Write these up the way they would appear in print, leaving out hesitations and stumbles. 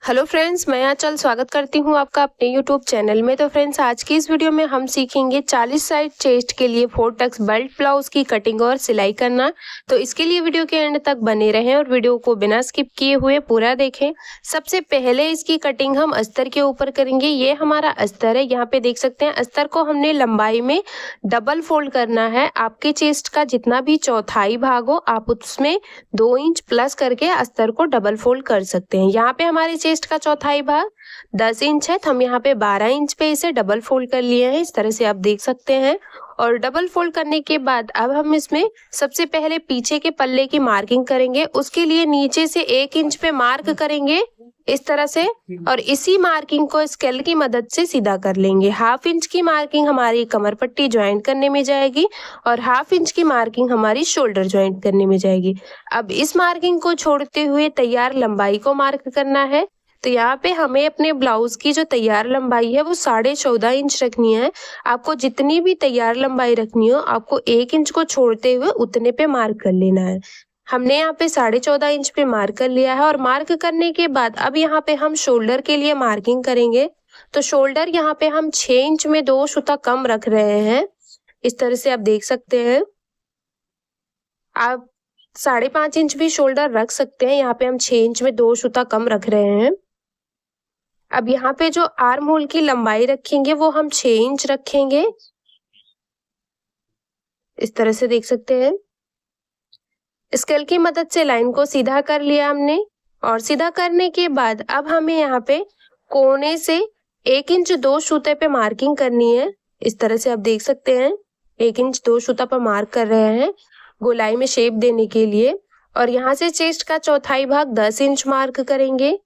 Hello friends, मैं आंचल स्वागत करती हूं आपका अपने यूट्यूब चैनल में। तो फ्रेंड्स, आज की इस वीडियो में हम सीखेंगे 40 साइड चेस्ट के लिए 4 टक्स बेल्ट ब्लाउज की कटिंग और सिलाई करना। तो इसके लिए वीडियो के एंड तक बने रहें और वीडियो को बिना स्किप किए हुए पूरा देखें। सबसे पहले इसकी कटिंग हम अस्तर के ऊपर करेंगे। ये हमारा अस्तर है, यहाँ पे देख सकते हैं। अस्तर को हमने लंबाई में डबल फोल्ड करना है। आपके चेस्ट का जितना भी चौथाई भाग हो, आप उसमें 2 इंच प्लस करके अस्तर को डबल फोल्ड कर सकते हैं। यहाँ पे हमारे चेस्ट का चौथाई भाग 10 इंच है, तो हम यहाँ पे 12 इंच पे इसे डबल फोल्ड कर लिए हैं। इस तरह से आप देख सकते हैं। और डबल फोल्ड करने के बाद अब हम इसमें सबसे पहले पीछे के पल्ले की मार्किंग करेंगे। उसके लिए नीचे से 1 इंच पे मार्क करेंगे इस तरह से, और इसी मार्किंग को स्केल की मदद से सीधा कर लेंगे। 1/2 इंच की मार्किंग हमारी कमर पट्टी ज्वाइंट करने में जाएगी और 1/2 इंच की मार्किंग हमारी शोल्डर ज्वाइंट करने में जाएगी। अब इस मार्किंग को छोड़ते हुए तैयार लंबाई को मार्क करना है। तो यहाँ पे हमें अपने ब्लाउज की जो तैयार लंबाई है वो 14.5 इंच रखनी है। आपको जितनी भी तैयार लंबाई रखनी हो, आपको 1 इंच को छोड़ते हुए उतने पे मार्क कर लेना है। हमने यहाँ पे 14.5 इंच पे मार्क कर लिया है। और मार्क करने के बाद अब यहाँ पे हम शोल्डर के लिए मार्किंग करेंगे। तो शोल्डर यहाँ पे हम 6 इंच में 2 सूता कम रख रहे हैं। इस तरह से आप देख सकते हैं। आप 5.5 इंच भी शोल्डर रख सकते हैं। यहाँ पे हम 6 इंच में 2 सूता कम रख रहे हैं। अब यहाँ पे जो आर्म होल की लंबाई रखेंगे वो हम 6 इंच रखेंगे। इस तरह से देख सकते हैं। स्केल की मदद से लाइन को सीधा कर लिया हमने। और सीधा करने के बाद अब हमें यहाँ पे कोने से 1 इंच 2 सूते पे मार्किंग करनी है। इस तरह से आप देख सकते हैं। 1 इंच 2 सूता पर मार्क कर रहे हैं गोलाई में शेप देने के लिए। और यहाँ से चेस्ट का चौथाई भाग 10 इंच मार्क करेंगे।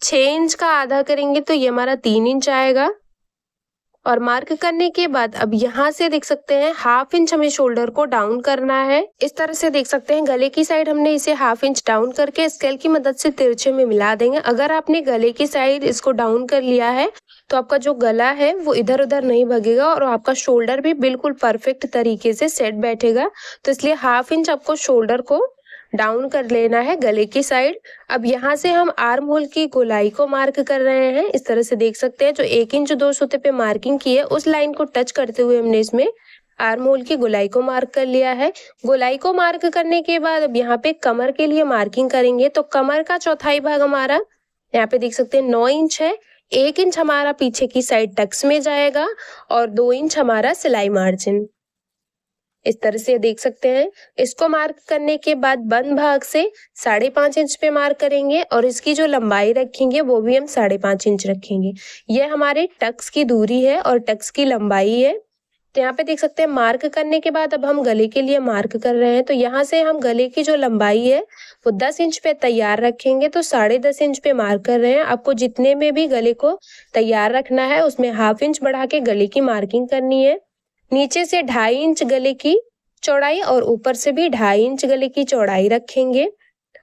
6 इंच का आधा करेंगे तो ये हमारा 3 इंच आएगा। और मार्क करने के बाद अब यहाँ से देख सकते हैं 1/2 इंच हमें शोल्डर को डाउन करना है। इस तरह से देख सकते हैं। गले की साइड हमने इसे 1/2 इंच डाउन करके स्केल की मदद से तिरछे में मिला देंगे। अगर आपने गले की साइड इसको डाउन कर लिया है तो आपका जो गला है वो इधर उधर नहीं भगेगा और आपका शोल्डर भी बिल्कुल परफेक्ट तरीके से सेट बैठेगा। तो इसलिए 1/2 इंच आपको शोल्डर को डाउन कर लेना है गले की साइड। अब यहाँ से हम आर्म होल की गोलाई को मार्क कर रहे हैं। इस तरह से देख सकते हैं। जो 1 इंच 2 सूते पे मार्किंग की है उस लाइन को टच करते हुए हमने इसमें आर्म होल की गोलाई को मार्क कर लिया है। गोलाई को मार्क करने के बाद अब यहाँ पे कमर के लिए मार्किंग करेंगे। तो कमर का चौथाई भाग हमारा यहाँ पे देख सकते हैं 9 इंच है। 1 इंच हमारा पीछे की साइड टक्स में जाएगा और 2 इंच हमारा सिलाई मार्जिन। इस तरह से देख सकते हैं। इसको मार्क करने के बाद बंद भाग से 5.5 इंच पे मार्क करेंगे और इसकी जो लंबाई रखेंगे वो भी हम 5.5 इंच रखेंगे। ये हमारे टक्स की दूरी है और टक्स की लंबाई है। तो यहाँ पे देख सकते हैं। मार्क करने के बाद अब हम गले के लिए मार्क कर रहे हैं। तो यहाँ से हम गले की जो लंबाई है वो 10 इंच पे तैयार रखेंगे। तो 10.5 इंच पे मार्क कर रहे हैं। आपको जितने में भी गले को तैयार रखना है उसमें 1/2 इंच बढ़ा के गले की मार्किंग करनी है। नीचे से 2.5 इंच गले की चौड़ाई और ऊपर से भी 2.5 इंच गले की चौड़ाई रखेंगे।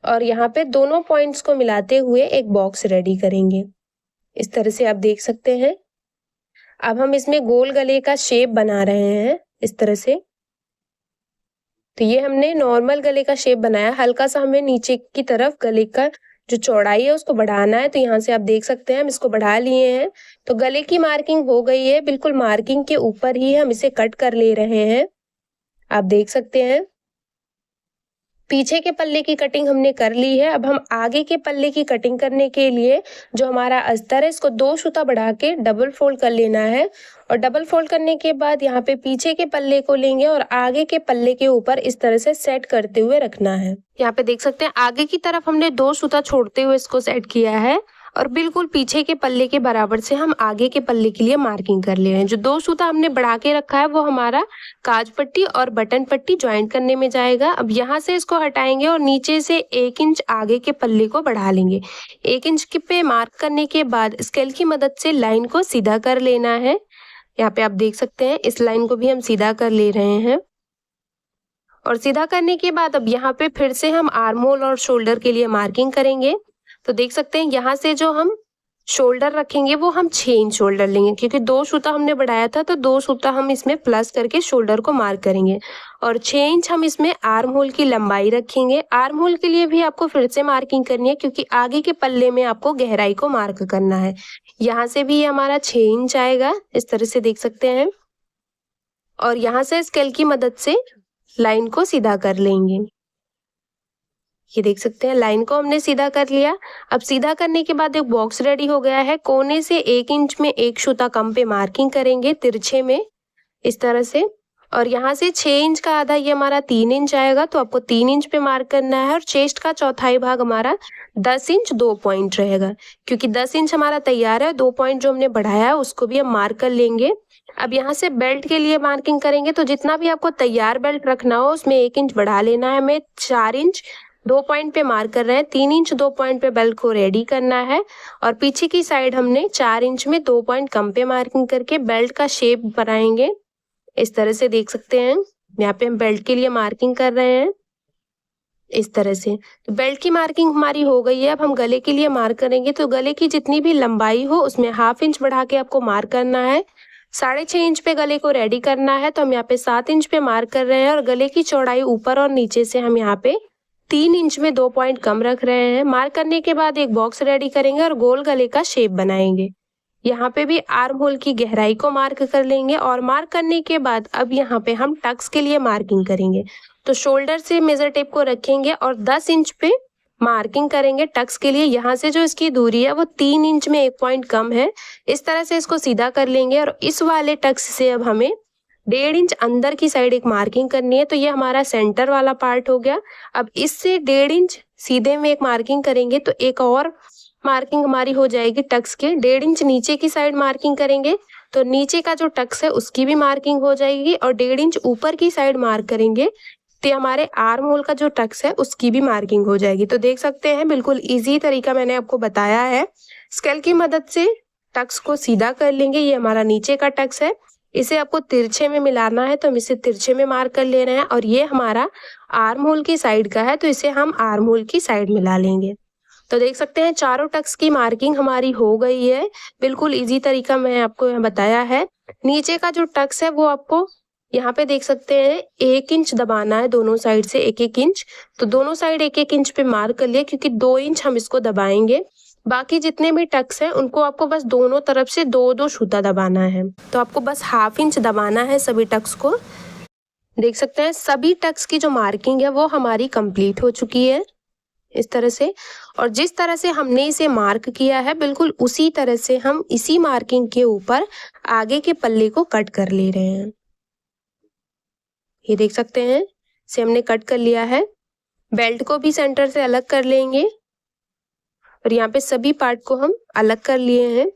और यहाँ पे दोनों पॉइंट्स को मिलाते हुए एक बॉक्स रेडी करेंगे। इस तरह से आप देख सकते हैं। अब हम इसमें गोल गले का शेप बना रहे हैं इस तरह से। तो ये हमने नॉर्मल गले का शेप बनाया। हल्का सा हमें नीचे की तरफ गले का जो चौड़ाई है उसको बढ़ाना है। तो यहाँ से आप देख सकते हैं हम इसको बढ़ा लिए हैं। तो गले की मार्किंग हो गई है। बिल्कुल मार्किंग के ऊपर ही हम इसे कट कर ले रहे हैं। आप देख सकते हैं। पीछे के पल्ले की कटिंग हमने कर ली है। अब हम आगे के पल्ले की कटिंग करने के लिए जो हमारा अस्तर है इसको 2 सूता बढ़ा के डबल फोल्ड कर लेना है। और डबल फोल्ड करने के बाद यहाँ पे पीछे के पल्ले को लेंगे और आगे के पल्ले के ऊपर इस तरह से सेट करते हुए रखना है। यहाँ पे देख सकते हैं आगे की तरफ हमने 2 सूता छोड़ते हुए इसको सेट किया है और बिल्कुल पीछे के पल्ले के बराबर से हम आगे के पल्ले के लिए मार्किंग कर ले रहे हैं। जो 2 सूता हमने बढ़ा के रखा है वो हमारा काज पट्टी और बटन पट्टी ज्वाइंट करने में जाएगा। अब यहाँ से इसको हटाएंगे और नीचे से 1 इंच आगे के पल्ले को बढ़ा लेंगे। 1 इंच पे मार्क करने के बाद स्केल की मदद से लाइन को सीधा कर लेना है। यहाँ पे आप देख सकते हैं। इस लाइन को भी हम सीधा कर ले रहे हैं। और सीधा करने के बाद अब यहाँ पे फिर से हम आर्म होल और शोल्डर के लिए मार्किंग करेंगे। तो देख सकते हैं यहाँ से जो हम शोल्डर रखेंगे वो हम 6 इंच शोल्डर लेंगे, क्योंकि 2 सूता हमने बढ़ाया था तो 2 सूता हम इसमें प्लस करके शोल्डर को मार्क करेंगे। और 6 इंच हम इसमें आर्म होल की लंबाई रखेंगे। आर्म होल के लिए भी आपको फिर से मार्किंग करनी है, क्योंकि आगे के पल्ले में आपको गहराई को मार्क करना है। यहाँ से भी हमारा 6 इंच आएगा, इस तरह से देख सकते हैं। और यहाँ से स्केल की मदद से लाइन को सीधा कर लेंगे। ये देख सकते हैं लाइन को हमने सीधा कर लिया। अब सीधा करने के बाद एक बॉक्स रेडी हो गया है। कोने से 1 इंच में एक सूता कम पे मार्किंग करेंगे तिरछे में, इस तरह से। और यहाँ से 6 इंच का आधा ये हमारा 3 इंच आएगा, तो आपको 3 इंच पे मार्क करना है। और चेस्ट का चौथाई भाग हमारा 10 इंच 2 पॉइंट रहेगा, क्योंकि 10 इंच हमारा तैयार है। 2 पॉइंट जो हमने बढ़ाया है उसको भी हम मार्क कर लेंगे। अब यहाँ से बेल्ट के लिए मार्किंग करेंगे, तो जितना भी आपको तैयार बेल्ट रखना हो उसमें 1 इंच बढ़ा लेना है। हमें 4 इंच 2 पॉइंट पे मार्क कर रहे हैं, 3 इंच 2 पॉइंट पे बेल्ट को रेडी करना है। और पीछे की साइड हमने 4 इंच में 2 पॉइंट कम पे मार्किंग करके बेल्ट का शेप बनाएंगे, इस तरह से देख सकते हैं। यहाँ पे हम बेल्ट के लिए मार्किंग कर रहे हैं, इस तरह से। तो बेल्ट की मार्किंग हमारी हो गई है। अब हम गले के लिए मार्क करेंगे, तो गले की जितनी भी लंबाई हो उसमें 1/2 इंच बढ़ा के आपको मार्क करना है। 6.5 इंच पे गले को रेडी करना है, तो हम यहाँ पे 7 इंच पे मार्क कर रहे हैं। और गले की चौड़ाई ऊपर और नीचे से हम यहाँ पे 3 इंच में 2 पॉइंट कम रख रहे हैं। मार्क करने के बाद एक बॉक्स रेडी करेंगे और गोल गले का शेप बनाएंगे। यहाँ पे भी आर्म होल की गहराई को मार्क कर लेंगे। और मार्क करने के बाद अब यहाँ पे हम टक्स के लिए मार्किंग करेंगे, तो शोल्डर से मेजर टेप को रखेंगे और 10 इंच पे मार्किंग करेंगे टक्स के लिए। यहाँ से जो इसकी दूरी है वो 3 इंच में 1 पॉइंट कम है, इस तरह से इसको सीधा कर लेंगे। और इस वाले टक्स से अब हमें 1.5 इंच अंदर की साइड एक मार्किंग करनी है, तो ये हमारा सेंटर वाला पार्ट हो गया। अब इससे 1.5 इंच सीधे में एक मार्किंग करेंगे, तो एक और मार्किंग हमारी हो जाएगी टक्स के। 1.5 इंच नीचे की साइड मार्किंग करेंगे, तो नीचे का जो टक्स है उसकी भी मार्किंग हो जाएगी। और 1.5 इंच ऊपर की साइड मार्क करेंगे, तो हमारे आर्म होल का जो टक्स है उसकी भी मार्किंग हो जाएगी। तो देख सकते हैं बिल्कुल इजी तरीका मैंने आपको बताया है। स्केल की मदद से टक्स को सीधा कर लेंगे। ये हमारा नीचे का टक्स है, इसे आपको तिरछे में मिलाना है, तो हम इसे तिरछे में मार्क कर ले रहे हैं। और ये हमारा आर्म होल की साइड का है, तो इसे हम आर्म होल की साइड मिला लेंगे। तो देख सकते हैं चारों टक्स की मार्किंग हमारी हो गई है। बिल्कुल इजी तरीका मैं आपको यहाँ बताया है। नीचे का जो टक्स है वो आपको यहाँ पे देख सकते हैं 1 इंच दबाना है, दोनों साइड से 1-1 इंच। तो दोनों साइड 1-1 इंच पे मार्क कर लिया, क्योंकि 2 इंच हम इसको दबाएंगे। बाकी जितने भी टक्स हैं उनको आपको बस दोनों तरफ से 2-2 सूता दबाना है, तो आपको बस 1/2 इंच दबाना है सभी टक्स को। देख सकते हैं सभी टक्स की जो मार्किंग है वो हमारी कंप्लीट हो चुकी है, इस तरह से। और जिस तरह से हमने इसे मार्क किया है बिल्कुल उसी तरह से हम इसी मार्किंग के ऊपर आगे के पल्ले को कट कर ले रहे हैं। ये देख सकते हैं इसे हमने कट कर लिया है। बेल्ट को भी सेंटर से अलग कर लेंगे और यहाँ पे सभी पार्ट को हम अलग कर लिए हैं।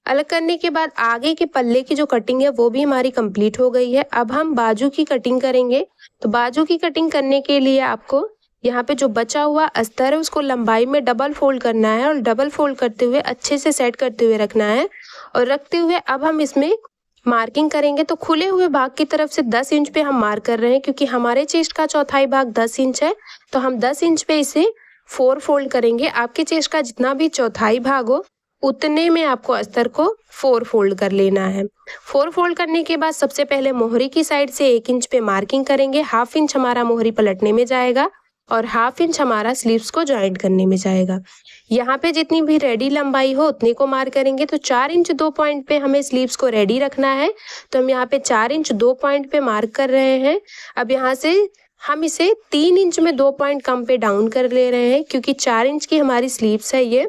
अलग करने के बाद आगे के पल्ले की जो कटिंग है वो भी हमारी कंप्लीट हो गई है। अब हम बाजू की कटिंग करेंगे। तो बाजू की कटिंग करने के लिए आपको यहाँ पे जो बचा हुआ अस्तर है उसको लंबाई में डबल फोल्ड करना है और डबल फोल्ड करते हुए अच्छे से सेट करते हुए रखना है। और रखते हुए अब हम इसमें मार्किंग करेंगे। तो खुले हुए भाग की तरफ से 10 इंच पे हम मार्क कर रहे हैं, क्योंकि हमारे चेस्ट का चौथाई भाग 10 इंच है, तो हम 10 इंच पे इसे 4 फोल्ड करेंगे। आपके चेस्ट का जितना भी चौथाई भाग हो उतने में आपको अस्तर को 4 फोल्ड कर लेना है। 4 फोल्ड करने के बाद सबसे पहले मोहरी की साइड से 1 इंच पे मार्किंग करेंगे। 1/2 इंच हमारा मोहरी पलटने में जाएगा और 1/2 इंच हमारा स्लीव्स को ज्वाइंट करने में जाएगा। यहाँ पे जितनी भी रेडी लंबाई हो उतने को मार्क करेंगे। तो 4 इंच 2 पॉइंट पे हमें स्लीव्स को रेडी रखना है, तो हम यहाँ पे 4 इंच 2 पॉइंट पे मार्क कर रहे हैं। अब यहाँ से हम इसे 3 इंच में 2 पॉइंट कम पे डाउन कर ले रहे हैं, क्योंकि 4 इंच की हमारी स्लीव्स है। ये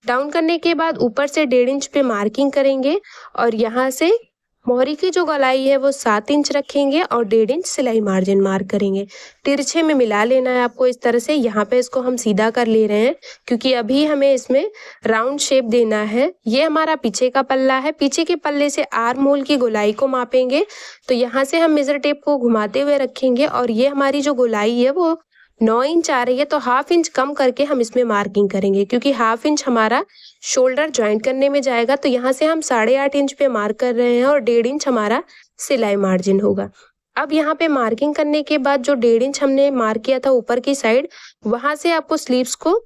डाउन करने के बाद ऊपर से 1.5 इंच पे मार्किंग करेंगे और यहाँ से मोहरी की जो गलाई है वो 7 इंच रखेंगे और 1.5 इंच सिलाई मार्जिन मार्क करेंगे। तिरछे में मिला लेना है आपको इस तरह से। यहाँ पे इसको हम सीधा कर ले रहे हैं, क्योंकि अभी हमें इसमें राउंड शेप देना है। ये हमारा पीछे का पल्ला है। पीछे के पल्ले से आर्म होल की गोलाई को मापेंगे। तो यहाँ से हम मेजर टेप को घुमाते हुए रखेंगे और ये हमारी जो गोलाई है वो 9 इंच आ रही है, तो 1/2 इंच कम करके हम इसमें मार्किंग करेंगे, क्योंकि 1/2 इंच हमारा शोल्डर ज्वाइंट करने में जाएगा। तो यहाँ से हम 8.5 इंच पे मार्क कर रहे हैं और 1.5 इंच हमारा सिलाई मार्जिन होगा। अब यहाँ पे मार्किंग करने के बाद जो 1.5 इंच हमने मार्क किया था ऊपर की साइड, वहां से आपको स्लीव्स को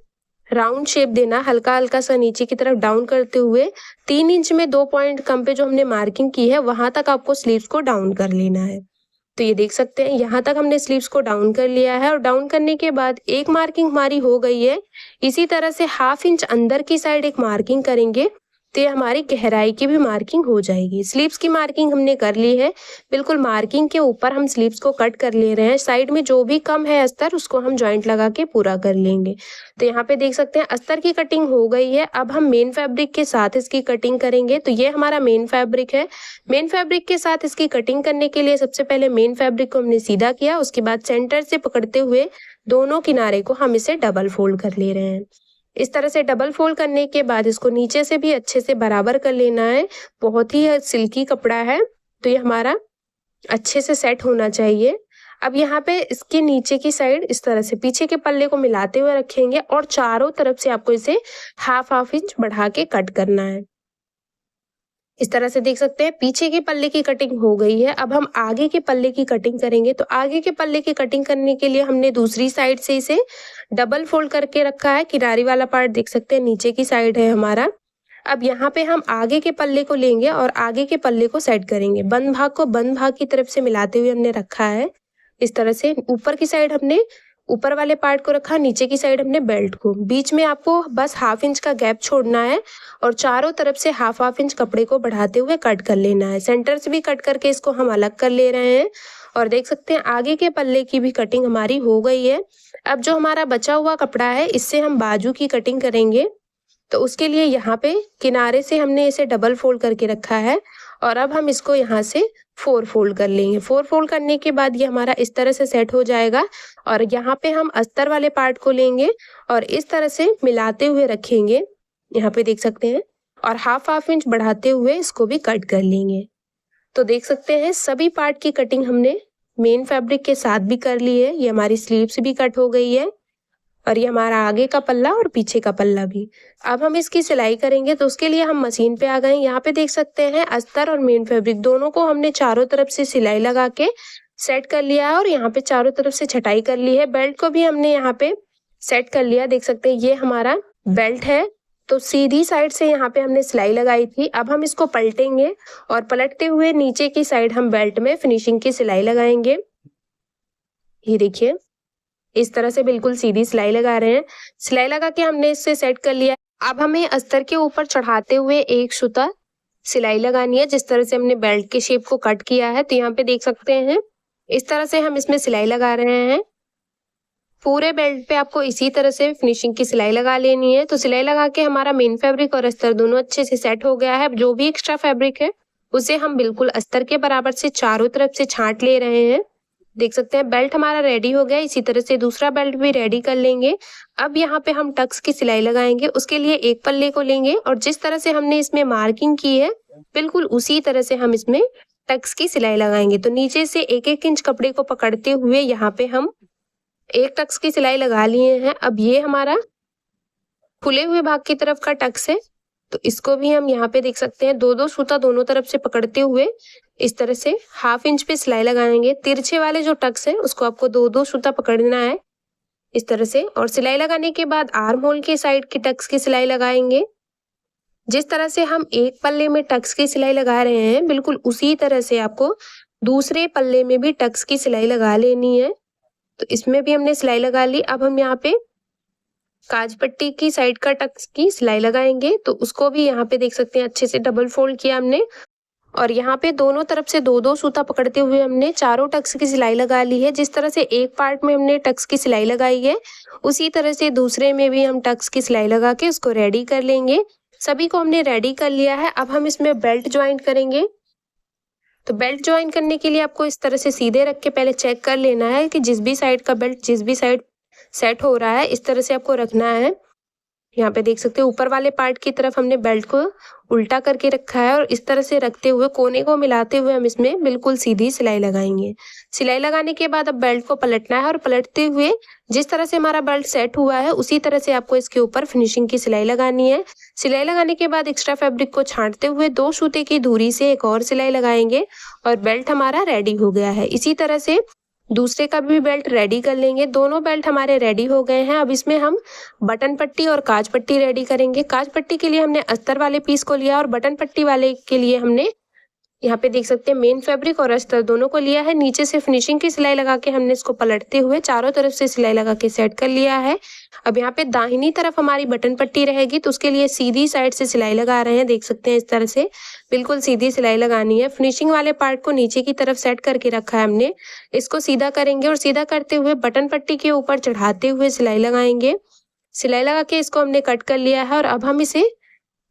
राउंड शेप देना, हल्का हल्का सा नीचे की तरफ डाउन करते हुए 3 इंच में 2 पॉइंट कम पे जो हमने मार्किंग की है वहां तक आपको स्लीव्स को डाउन कर लेना है। तो ये देख सकते हैं यहाँ तक हमने स्लीव्स को डाउन कर लिया है और डाउन करने के बाद एक मार्किंग हमारी हो गई है। इसी तरह से 1/2 इंच अंदर की साइड एक मार्किंग करेंगे तो ये हमारी गहराई की भी मार्किंग हो जाएगी। स्लीव्स की मार्किंग हमने कर ली है, बिल्कुल मार्किंग के ऊपर हम स्लीव्स को कट कर ले रहे हैं। साइड में जो भी कम है अस्तर उसको हम जॉइंट लगा के पूरा कर लेंगे। तो यहाँ पे देख सकते हैं अस्तर की कटिंग हो गई है। अब हम मेन फैब्रिक के साथ इसकी कटिंग करेंगे। तो ये हमारा मेन फैब्रिक है। मेन फैब्रिक के साथ इसकी कटिंग करने के लिए सबसे पहले मेन फैब्रिक को हमने सीधा किया, उसके बाद सेंटर से पकड़ते हुए दोनों किनारे को हम इसे डबल फोल्ड कर ले रहे हैं। इस तरह से डबल फोल्ड करने के बाद इसको नीचे से भी अच्छे से बराबर कर लेना है। बहुत ही सिल्की कपड़ा है तो ये हमारा अच्छे से सेट होना चाहिए। अब यहाँ पे इसके नीचे की साइड इस तरह से पीछे के पल्ले को मिलाते हुए रखेंगे और चारों तरफ से आपको इसे 1/2 इंच बढ़ा के कट करना है। इस तरह से देख सकते हैं पीछे के पल्ले की कटिंग हो गई है। अब हम आगे के पल्ले की कटिंग करेंगे। तो आगे के पल्ले की कटिंग करने के लिए हमने दूसरी साइड से इसे डबल फोल्ड करके रखा है। किनारी वाला पार्ट देख सकते हैं नीचे की साइड है हमारा। अब यहाँ पे हम आगे के पल्ले को लेंगे और आगे के पल्ले को सेट करेंगे। बंद भाग को बंद भाग की तरफ से मिलाते हुए हमने रखा है। इस तरह से ऊपर की साइड हमने ऊपर वाले पार्ट को रखा, नीचे की साइड हमने बेल्ट को। बीच में आपको बस 1/2 इंच का गैप छोड़ना है और चारों तरफ से 1/2 इंच कपड़े को बढ़ाते हुए कट कर लेना है। सेंटर से भी कट करके इसको हम अलग कर ले रहे हैं और देख सकते हैं आगे के पल्ले की भी कटिंग हमारी हो गई है। अब जो हमारा बचा हुआ कपड़ा है इससे हम बाजू की कटिंग करेंगे। तो उसके लिए यहाँ पे किनारे से हमने इसे डबल फोल्ड करके रखा है और अब हम इसको यहाँ से 4 फोल्ड कर लेंगे। 4 फोल्ड करने के बाद ये हमारा इस तरह से सेट हो जाएगा और यहाँ पे हम अस्तर वाले पार्ट को लेंगे और इस तरह से मिलाते हुए रखेंगे। यहाँ पे देख सकते हैं और 1/2 इंच बढ़ाते हुए इसको भी कट कर लेंगे। तो देख सकते हैं सभी पार्ट की कटिंग हमने मेन फैब्रिक के साथ भी कर ली है। ये हमारी स्लीव्स भी कट हो गई है और ये हमारा आगे का पल्ला और पीछे का पल्ला भी। अब हम इसकी सिलाई करेंगे तो उसके लिए हम मशीन पे आ गए। यहाँ पे देख सकते हैं अस्तर और मेन फैब्रिक दोनों को हमने चारों तरफ से सिलाई लगा के सेट कर लिया है और यहाँ पे चारों तरफ से छटाई कर ली है। बेल्ट को भी हमने यहाँ पे सेट कर लिया। देख सकते हैं ये हमारा बेल्ट है। तो सीधी साइड से यहाँ पे हमने सिलाई लगाई थी। अब हम इसको पलटेंगे और पलटते हुए नीचे की साइड हम बेल्ट में फिनिशिंग की सिलाई लगाएंगे। ये देखिए इस तरह से बिल्कुल सीधी सिलाई लगा रहे हैं। सिलाई लगा के हमने इससे सेट कर लिया। अब हमें अस्तर के ऊपर चढ़ाते हुए एक सूता सिलाई लगानी है जिस तरह से हमने बेल्ट के शेप को कट किया है। तो यहाँ पे देख सकते हैं इस तरह से हम इसमें सिलाई लगा रहे हैं। पूरे बेल्ट पे आपको इसी तरह से फिनिशिंग की सिलाई लगा लेनी है। तो सिलाई लगा के हमारा मेन फैब्रिक और अस्तर दोनों अच्छे से सेट हो गया है। जो भी एक्स्ट्रा फैब्रिक है उसे हम बिल्कुल अस्तर के बराबर से चारों तरफ से छांट ले रहे हैं। देख सकते हैं बेल्ट हमारा रेडी हो गया। इसी तरह से दूसरा बेल्ट भी रेडी कर लेंगे। अब यहाँ पे हम टक्स की सिलाई लगाएंगे। उसके लिए एक पल्ले को लेंगे और जिस तरह से हमने इसमें मार्किंग की है बिल्कुल उसी तरह से हम इसमें टक्स की सिलाई लगाएंगे। तो नीचे से 1-1 इंच कपड़े को पकड़ते हुए यहाँ पे हम एक टक्स की सिलाई लगा लिए हैं। अब ये हमारा खुले हुए भाग की तरफ का टक्स है तो इसको भी हम यहाँ पे देख सकते हैं 2-2 सूता दोनों तरफ से पकड़ते हुए इस तरह से 1/2 इंच पे सिलाई लगाएंगे। तिरछे वाले जो टक्स है उसको आपको 2-2 सूता पकड़ना है इस तरह से। और सिलाई लगाने के बाद आर्म होल के साइड की टक्स की सिलाई लगाएंगे। जिस तरह से हम एक पल्ले में टक्स की सिलाई लगा रहे हैं बिल्कुल उसी तरह से आपको दूसरे पल्ले में भी टक्स की सिलाई लगा लेनी है। तो इसमें भी हमने सिलाई लगा ली। अब हम यहाँ पे काज पट्टी की साइड का टक्स की सिलाई लगाएंगे। तो उसको भी यहाँ पे देख सकते हैं अच्छे से डबल फोल्ड किया हमने और यहाँ पे दोनों तरफ से 2-2 सूता पकड़ते हुए हमने चारों टक्स की सिलाई लगा ली है। जिस तरह से एक पार्ट में हमने टक्स की सिलाई लगाई है उसी तरह से दूसरे में भी हम टक्स की सिलाई लगा के उसको रेडी कर लेंगे। सभी को हमने रेडी कर लिया है। अब हम इसमें बेल्ट ज्वाइंट करेंगे। तो बेल्ट ज्वाइन करने के लिए आपको इस तरह से सीधे रख के पहले चेक कर लेना है कि जिस भी साइड का बेल्ट जिस भी साइड सेट हो रहा है इस तरह से आपको रखना है। यहाँ पे देख सकते हैं ऊपर वाले पार्ट की तरफ हमने बेल्ट को उल्टा करके रखा है और इस तरह से रखते हुए कोने को मिलाते हुए हम इसमें बिल्कुल सीधी सिलाई लगाएंगे। सिलाई लगाने के बाद अब बेल्ट को पलटना है और पलटते हुए जिस तरह से हमारा बेल्ट सेट हुआ है उसी तरह से आपको इसके ऊपर फिनिशिंग की सिलाई लगानी है। सिलाई लगाने के बाद एक्स्ट्रा फैब्रिक को छांटते हुए 2 सूते की दूरी से एक और सिलाई लगाएंगे और बेल्ट हमारा रेडी हो गया है। इसी तरह से दूसरे का भी बेल्ट रेडी कर लेंगे। दोनों बेल्ट हमारे रेडी हो गए हैं। अब इसमें हम बटन पट्टी और काज पट्टी रेडी करेंगे। काज पट्टी के लिए हमने अस्तर वाले पीस को लिया और बटन पट्टी वाले के लिए हमने यहाँ पे देख सकते हैं मेन फैब्रिक और अस्तर दोनों को लिया है। नीचे से फिनिशिंग की सिलाई लगा के हमने इसको पलटते हुए चारों तरफ से सिलाई लगा के सेट कर लिया है। अब यहाँ पे दाहिनी तरफ हमारी बटन पट्टी रहेगी तो उसके लिए सीधी साइड से सिलाई लगा रहे हैं। देख सकते हैं इस तरह से बिल्कुल सीधी सिलाई लगानी है। फिनिशिंग वाले पार्ट को नीचे की तरफ सेट करके रखा है हमने, इसको सीधा करेंगे और सीधा करते हुए बटन पट्टी के ऊपर चढ़ाते हुए सिलाई लगाएंगे। सिलाई लगा के इसको हमने कट कर लिया है और अब हम इसे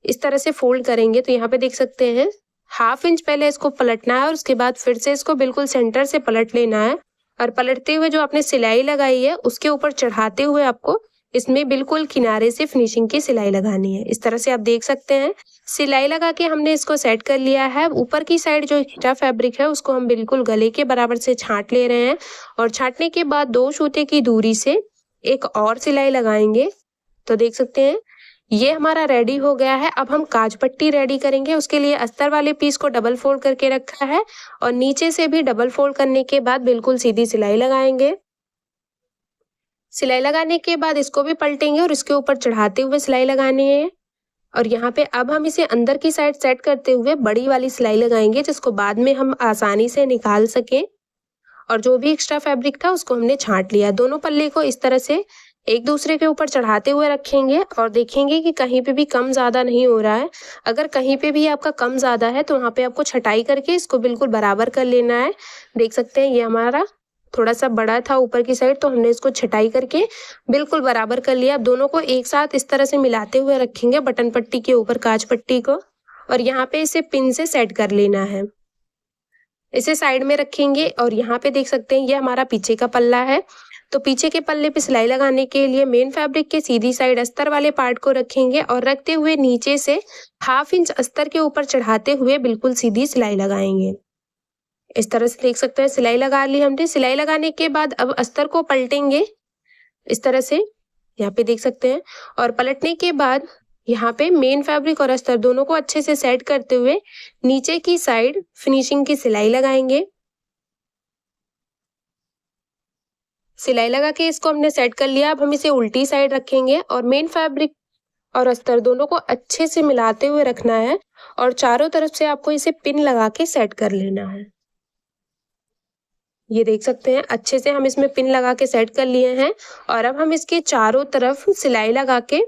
इस तरह से फोल्ड करेंगे। तो यहाँ पे देख सकते हैं 1/2 इंच पहले इसको पलटना है और उसके बाद फिर से इसको बिल्कुल सेंटर से पलट लेना है और पलटते हुए जो आपने सिलाई लगाई है उसके ऊपर चढ़ाते हुए आपको इसमें बिल्कुल किनारे से फिनिशिंग की सिलाई लगानी है। इस तरह से आप देख सकते हैं सिलाई लगा के हमने इसको सेट कर लिया है। ऊपर की साइड जो खींचा फैब्रिक है उसको हम बिल्कुल गले के बराबर से छांट ले रहे हैं और छांटने के बाद 2 सूते की दूरी से एक और सिलाई लगाएंगे। तो देख सकते हैं ये हमारा रेडी हो गया है। अब हम काज पट्टी रेडी करेंगे। उसके लिए अस्तर वाले पीस को डबल फोल्ड करके रखा है और नीचे से भी डबल फोल्ड करने के बाद बिल्कुल सीधी सिलाई लगाएंगे। सिलाई लगाने के बाद इसको भी पलटेंगे और इसके ऊपर चढ़ाते हुए सिलाई लगानी है और यहाँ पे अब हम इसे अंदर की साइड सेट करते हुए बड़ी वाली सिलाई लगाएंगे जिसको बाद में हम आसानी से निकाल सकें। और जो भी एक्स्ट्रा फैब्रिक था उसको हमने छांट लिया। दोनों पल्ले को इस तरह से एक दूसरे के ऊपर चढ़ाते हुए रखेंगे और देखेंगे कि कहीं पे भी कम ज़्यादा नहीं हो रहा है। अगर कहीं पे भी आपका कम ज़्यादा है तो वहाँ पे आपको छटाई करके इसको बिल्कुल बराबर कर लेना है। देख सकते हैं ये हमारा थोड़ा सा बड़ा था ऊपर की साइड तो हमने इसको छटाई करके बिल्कुल बराबर कर लिया। अब दोनों को एक साथ इस तरह से मिलाते हुए रखेंगे बटन पट्टी के ऊपर काज पट्टी को और यहाँ पे इसे पिन से सेट कर लेना है। इसे साइड में रखेंगे और यहाँ पे देख सकते हैं ये हमारा पीछे का पल्ला है। तो पीछे के पल्ले पे सिलाई लगाने के लिए मेन फैब्रिक के सीधी साइड अस्तर वाले पार्ट को रखेंगे और रखते हुए नीचे से 1/2 इंच अस्तर के ऊपर चढ़ाते हुए बिल्कुल सीधी सिलाई लगाएंगे। इस तरह से देख सकते हैं सिलाई लगा ली हमने। सिलाई लगाने के बाद अब अस्तर को पलटेंगे इस तरह से, यहाँ पे देख सकते हैं, और पलटने के बाद यहाँ पे मेन फैब्रिक और अस्तर दोनों को अच्छे से सेट करते हुए नीचे की साइड फिनिशिंग की सिलाई लगाएंगे। सिलाई लगा के इसको हमने सेट कर लिया। अब हम इसे उल्टी साइड रखेंगे और मेन फैब्रिक और अस्तर दोनों को अच्छे से मिलाते हुए रखना है और चारों तरफ से आपको इसे पिन लगा के सेट कर लेना है। ये देख सकते हैं अच्छे से हम इसमें पिन लगा के सेट कर लिए हैं और अब हम इसके चारों तरफ सिलाई लगा के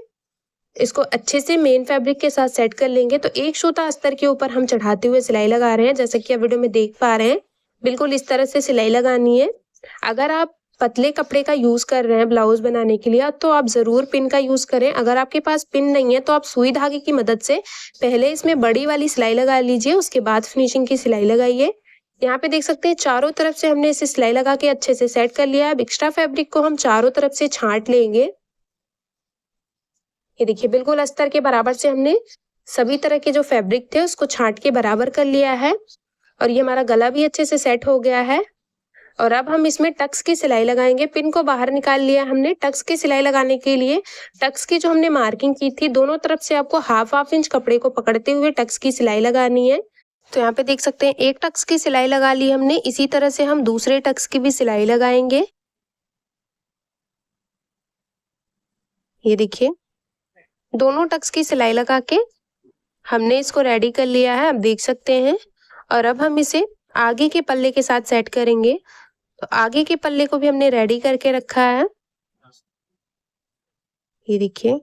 इसको अच्छे से मेन फैब्रिक के साथ सेट कर लेंगे। तो एक सूता अस्तर के ऊपर हम चढ़ाते हुए सिलाई लगा रहे हैं, जैसे कि आप वीडियो में देख पा रहे हैं। बिल्कुल इस तरह से सिलाई लगानी है। अगर आप पतले कपड़े का यूज कर रहे हैं ब्लाउज बनाने के लिए तो आप जरूर पिन का यूज करें। अगर आपके पास पिन नहीं है तो आप सुई धागे की मदद से पहले इसमें बड़ी वाली सिलाई लगा लीजिए, उसके बाद फिनिशिंग की सिलाई लगाइए। यहाँ पे देख सकते हैं चारों तरफ से हमने इसे सिलाई लगा के अच्छे से सेट कर लिया है। अब एक्स्ट्रा फैब्रिक को हम चारों तरफ से छांट लेंगे। ये देखिए बिल्कुल अस्तर के बराबर से हमने सभी तरह के जो फैब्रिक थे उसको छांट के बराबर कर लिया है और ये हमारा गला भी अच्छे से सेट हो गया है। और अब हम इसमें टक्स की सिलाई लगाएंगे। पिन को बाहर निकाल लिया हमने। टक्स की सिलाई लगाने के लिए टक्स की जो हमने मार्किंग की थी दोनों तरफ से आपको 1/2 इंच कपड़े को पकड़ते हुए टक्स की सिलाई लगानी है। तो यहाँ पे देख सकते हैं एक टक्स की सिलाई लगा ली हमने। इसी तरह से हम दूसरे टक्स की भी सिलाई लगाएंगे। ये देखिए दोनों टक्स की सिलाई लगा के हमने इसको रेडी कर लिया है, आप देख सकते हैं। और अब हम इसे आगे के पल्ले के साथ सेट करेंगे। तो आगे के पल्ले को भी हमने रेडी करके रखा है। ये देखिए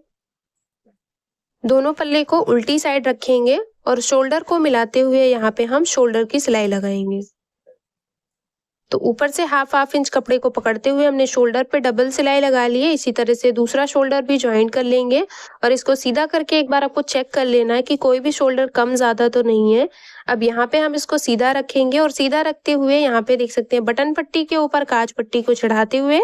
दोनों पल्ले को उल्टी साइड रखेंगे और शोल्डर को मिलाते हुए यहाँ पे हम शोल्डर की सिलाई लगाएंगे। तो ऊपर से 1/2 इंच कपड़े को पकड़ते हुए हमने शोल्डर पे डबल सिलाई लगा ली है। इसी तरह से दूसरा शोल्डर भी ज्वाइन कर लेंगे और इसको सीधा करके एक बार आपको चेक कर लेना है कि कोई भी शोल्डर कम ज्यादा तो नहीं है। अब यहाँ पे हम इसको सीधा रखेंगे और सीधा रखते हुए यहाँ पे देख सकते हैं बटन पट्टी के ऊपर काज पट्टी को चढ़ाते हुए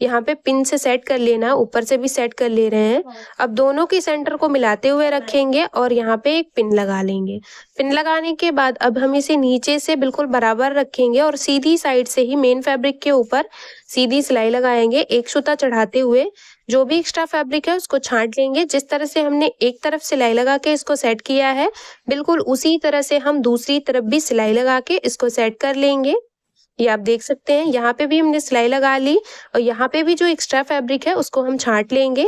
यहाँ पे पिन से सेट कर लेना, ऊपर से भी सेट कर ले रहे हैं। अब दोनों की सेंटर को मिलाते हुए रखेंगे और यहाँ पे एक पिन लगा लेंगे। पिन लगाने के बाद अब हम इसे नीचे से बिल्कुल बराबर रखेंगे और सीधी साइड से ही मेन फैब्रिक के ऊपर सीधी सिलाई लगाएंगे। एक सूता चढ़ाते हुए जो भी एक्स्ट्रा फैब्रिक है उसको छांट लेंगे। जिस तरह से हमने एक तरफ सिलाई लगा के इसको सेट किया है बिल्कुल उसी तरह से हम दूसरी तरफ भी सिलाई लगा के इसको सेट कर लेंगे। ये आप देख सकते हैं, यहाँ पे भी हमने सिलाई लगा ली और यहाँ पे भी जो एक्स्ट्रा फैब्रिक है उसको हम छांट लेंगे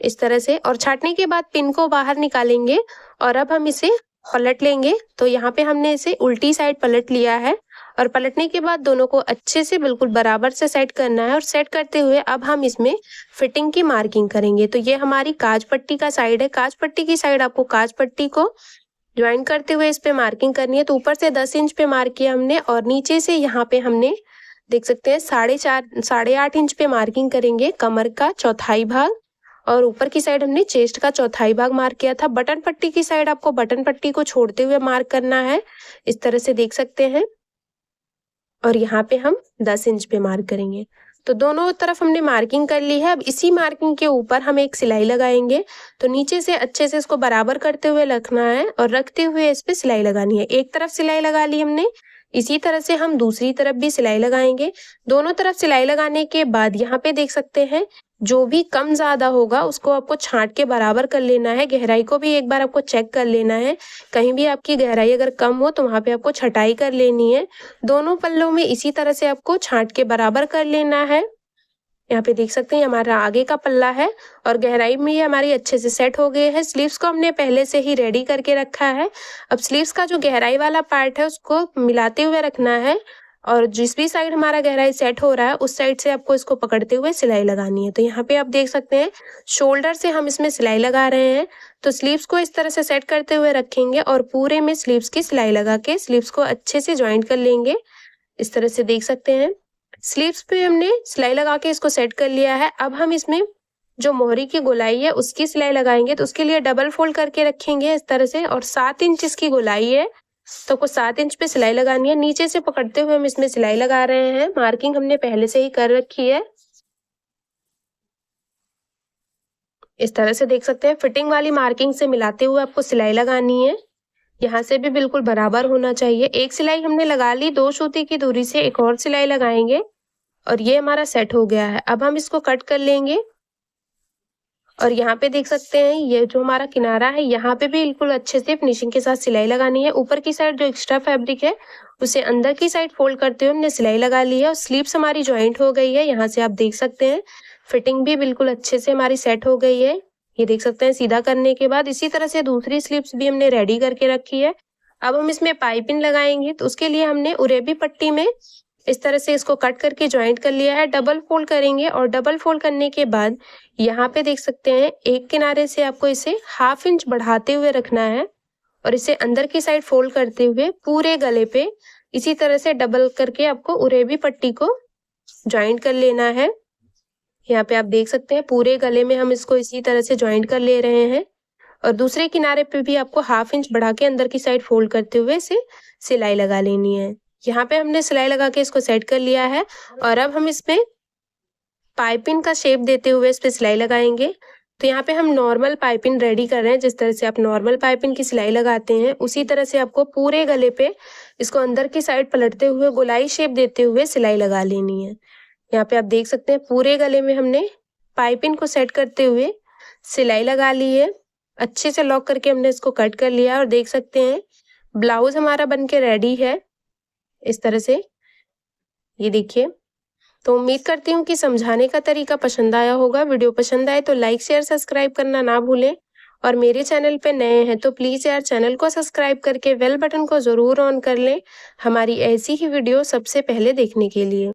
इस तरह से। और छांटने के बाद पिन को बाहर निकालेंगे और अब हम इसे पलट लेंगे। तो यहाँ पे हमने इसे उल्टी साइड पलट लिया है और पलटने के बाद दोनों को अच्छे से बिल्कुल बराबर से सेट करना है। और सेट करते हुए अब हम इसमें फिटिंग की मार्किंग करेंगे। तो ये हमारी काज पट्टी का साइड है, काज पट्टी की साइड आपको काज पट्टी को ज्वाइन करते हुए इस पे मार्किंग करनी है। तो ऊपर से 10 इंच पे मार्क किया हमने और नीचे से यहाँ पे हमने देख सकते हैं 8.5 इंच पे मार्किंग करेंगे कमर का चौथाई भाग और ऊपर की साइड हमने चेस्ट का चौथाई भाग मार्क किया था। बटन पट्टी की साइड आपको बटन पट्टी को छोड़ते हुए मार्क करना है, इस तरह से देख सकते हैं। और यहाँ पे हम 10 इंच पे मार्क करेंगे। तो दोनों तरफ हमने मार्किंग कर ली है। अब इसी मार्किंग के ऊपर हम एक सिलाई लगाएंगे। तो नीचे से अच्छे से इसको बराबर करते हुए रखना है और रखते हुए इस पे सिलाई लगानी है। एक तरफ सिलाई लगा ली हमने, इसी तरह से हम दूसरी तरफ भी सिलाई लगाएंगे। दोनों तरफ सिलाई लगाने के बाद यहाँ पे देख सकते हैं जो भी कम ज्यादा होगा उसको आपको छांट के बराबर कर लेना है। गहराई को भी एक बार आपको चेक कर लेना है, कहीं भी आपकी गहराई अगर कम हो तो वहां पे आपको छटाई कर लेनी है। दोनों पल्लों में इसी तरह से आपको छांट के बराबर कर लेना है। यहाँ पे देख सकते हैं हमारा आगे का पल्ला है और गहराई में ये हमारी अच्छे से सेट हो गए हैं। स्लीव्स को हमने पहले से ही रेडी करके रखा है। अब स्लीव्स का जो गहराई वाला पार्ट है उसको मिलाते हुए रखना है और जिस भी साइड हमारा गहराई सेट हो रहा है उस साइड से आपको इसको पकड़ते हुए सिलाई लगानी है। तो यहाँ पे आप देख सकते हैं शोल्डर से हम इसमें सिलाई लगा रहे हैं। तो स्लीव्स को इस तरह से सेट करते हुए रखेंगे और पूरे में स्लीव्स की सिलाई लगा के स्लीव्स को अच्छे से ज्वाइंट कर लेंगे, इस तरह से देख सकते हैं। स्लीव्स पे हमने सिलाई लगा के इसको सेट कर लिया है। अब हम इसमें जो मोहरी की गोलाई है उसकी सिलाई लगाएंगे। तो उसके लिए डबल फोल्ड करके रखेंगे इस तरह से और 7 इंच इसकी गोलाई है तो आपको 7 इंच पे सिलाई लगानी है। नीचे से पकड़ते हुए हम इसमें सिलाई लगा रहे हैं। मार्किंग हमने पहले से ही कर रखी है, इस तरह से देख सकते हैं। फिटिंग वाली मार्किंग से मिलाते हुए आपको सिलाई लगानी है। यहाँ से भी बिल्कुल बराबर होना चाहिए। एक सिलाई हमने लगा ली, 2 सूती की दूरी से एक और सिलाई लगाएंगे और ये हमारा सेट हो गया है। अब हम इसको कट कर लेंगे और यहाँ पे देख सकते हैं ये जो हमारा किनारा है यहाँ पे भी बिल्कुल अच्छे से फिनिशिंग के साथ सिलाई लगानी है। ऊपर की साइड जो एक्स्ट्रा फैब्रिक है उसे अंदर की साइड फोल्ड करते हुए हमने सिलाई लगा ली है और स्लीव्स हमारी ज्वाइंट हो गई है। यहाँ से आप देख सकते हैं फिटिंग भी बिल्कुल अच्छे से हमारी सेट हो गई है। ये देख सकते हैं सीधा करने के बाद इसी तरह से दूसरी स्लीव्स भी हमने रेडी करके रखी है। अब हम इसमें पाइपिंग लगाएंगे तो उसके लिए हमने उरेबी पट्टी में इस तरह से इसको कट करके ज्वाइंट कर लिया है। डबल फोल्ड करेंगे और डबल फोल्ड करने के बाद यहाँ पे देख सकते हैं एक किनारे से आपको इसे 1/2 इंच बढ़ाते हुए रखना है और इसे अंदर की साइड फोल्ड करते हुए पूरे गले पे इसी तरह से डबल करके आपको उरेबी पट्टी को ज्वाइंट कर लेना है। यहाँ पे आप देख सकते हैं पूरे गले में हम इसको इसी तरह से ज्वाइंट कर ले रहे हैं और दूसरे किनारे पे भी आपको 1/2 इंच बढ़ा के अंदर की साइड फोल्ड करते हुए इसे सिलाई लगा लेनी है। यहाँ पे हमने सिलाई लगा के इसको सेट कर लिया है और अब हम इसमें पाइपिंग का शेप देते हुए इस पे सिलाई लगाएंगे। तो यहाँ पे हम नॉर्मल पाइपिंग रेडी कर रहे हैं। जिस तरह से आप नॉर्मल पाइपिंग की सिलाई लगाते हैं उसी तरह से आपको पूरे गले पे इसको अंदर की साइड पलटते हुए गोलाई शेप देते हुए सिलाई लगा लेनी है। यहाँ पे आप देख सकते हैं पूरे गले में हमने पाइपिंग को सेट करते हुए सिलाई लगा ली है। अच्छे से लॉक करके हमने इसको कट कर लिया और देख सकते हैं ब्लाउज हमारा बनके रेडी है इस तरह से, ये देखिए। तो उम्मीद करती हूँ कि समझाने का तरीका पसंद आया होगा। वीडियो पसंद आए तो लाइक शेयर सब्सक्राइब करना ना भूलें और मेरे चैनल पे नए हैं तो प्लीज़ यार चैनल को सब्सक्राइब करके बेल बटन को ज़रूर ऑन कर लें हमारी ऐसी ही वीडियो सबसे पहले देखने के लिए।